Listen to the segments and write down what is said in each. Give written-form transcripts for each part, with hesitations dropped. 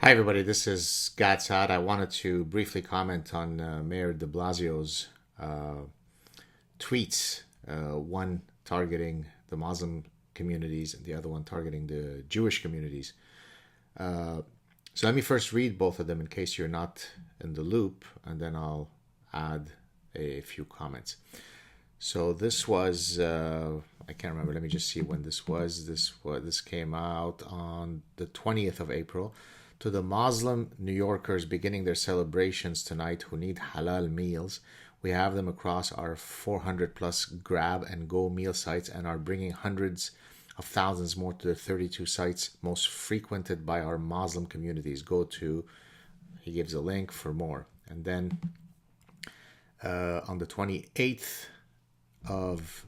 Hi, everybody. This is SAAD. I wanted to briefly comment on Mayor de Blasio's tweets, one targeting the Muslim communities and the other one targeting the Jewish communities. So let me first read both of them in case you're not in the loop, and then I'll add a few comments. So this was, I can't remember, let me just see when this was. This came out on the 20th of April. To the Muslim New Yorkers beginning their celebrations tonight who need halal meals, we have them across our 400 plus grab and go meal sites and are bringing hundreds of thousands more to the 32 sites most frequented by our Muslim communities. Go to, he gives a link for more. And then on the 28th of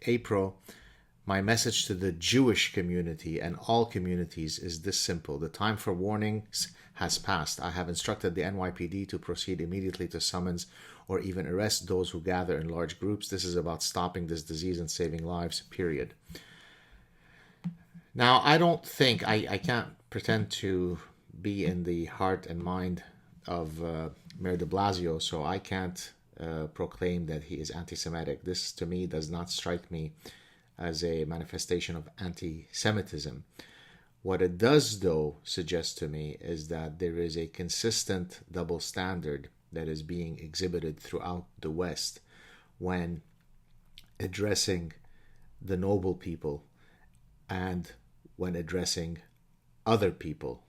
April, my message to the Jewish community and all communities is this simple. The time for warnings has passed. I have instructed the NYPD to proceed immediately to summons or even arrest those who gather in large groups. This is about stopping this disease and saving lives, period. Now, I don't think, I can't pretend to be in the heart and mind of Mayor de Blasio, so I can't proclaim that he is anti-Semitic. This, to me, does not strike me as a manifestation of anti-Semitism. What it does, though, suggest to me is that there is a consistent double standard that is being exhibited throughout the West when addressing the noble people and when addressing other people.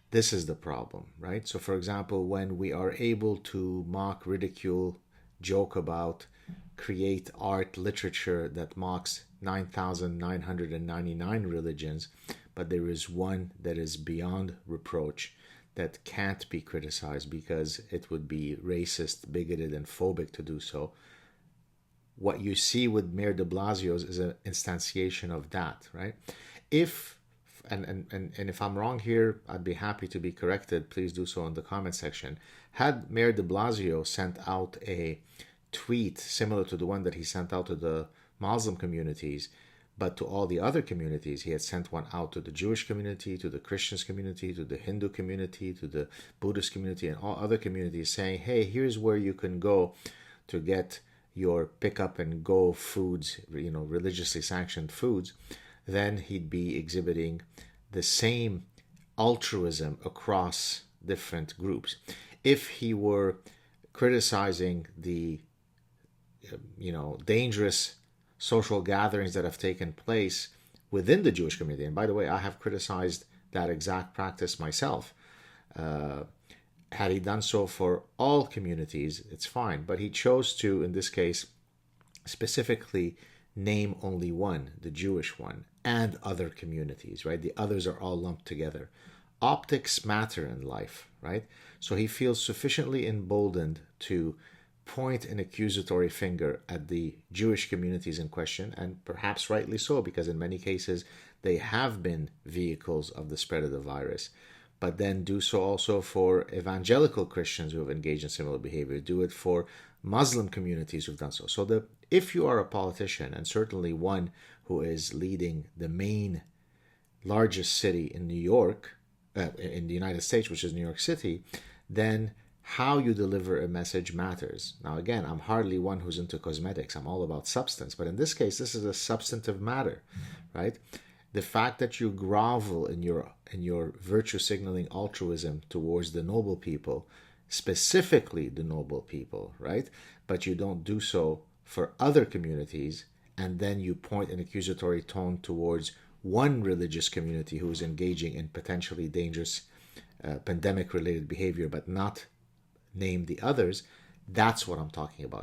This is the problem, right? So, for example, when we are able to mock, ridicule, joke about, create art, literature that mocks 9,999 religions, but there is one that is beyond reproach that can't be criticized because it would be racist, bigoted, and phobic to do so. What you see with Mayor de Blasio's is an instantiation of that, right? If if I'm wrong here, I'd be happy to be corrected. Please do so in the comment section. Had Mayor de Blasio sent out a tweet similar to the one that he sent out to the Muslim communities, but to all the other communities, he had sent one out to the Jewish community, to the Christians community, to the Hindu community, to the Buddhist community, and all other communities, saying, hey, here's where you can go to get your pick up and go foods, religiously sanctioned foods, then he'd be exhibiting the same altruism across different groups. If he were criticizing the dangerous social gatherings that have taken place within the Jewish community, and by the way, I have criticized that exact practice myself. Had he done so for all communities, it's fine. But he chose to, in this case, specifically name only one, the Jewish one, and other communities, right? The others are all lumped together. Optics matter in life, right? So he feels sufficiently emboldened to point an accusatory finger at the Jewish communities in question, and perhaps rightly so, because in many cases they have been vehicles of the spread of the virus. But then do so also for evangelical Christians who have engaged in similar behavior. Do it for Muslim communities who've done so. So if you are a politician, and certainly one who is leading the main largest city in New York, in the United States, which is New York City, then how you deliver a message matters. Now, again, I'm hardly one who's into cosmetics. I'm all about substance. But in this case, this is a substantive matter, right? The fact that you grovel in your virtue signaling altruism towards the noble people, specifically the noble people, right? But you don't do so for other communities, and then you point an accusatory tone towards one religious community who is engaging in potentially dangerous pandemic-related behavior, but not name the others. That's what I'm talking about.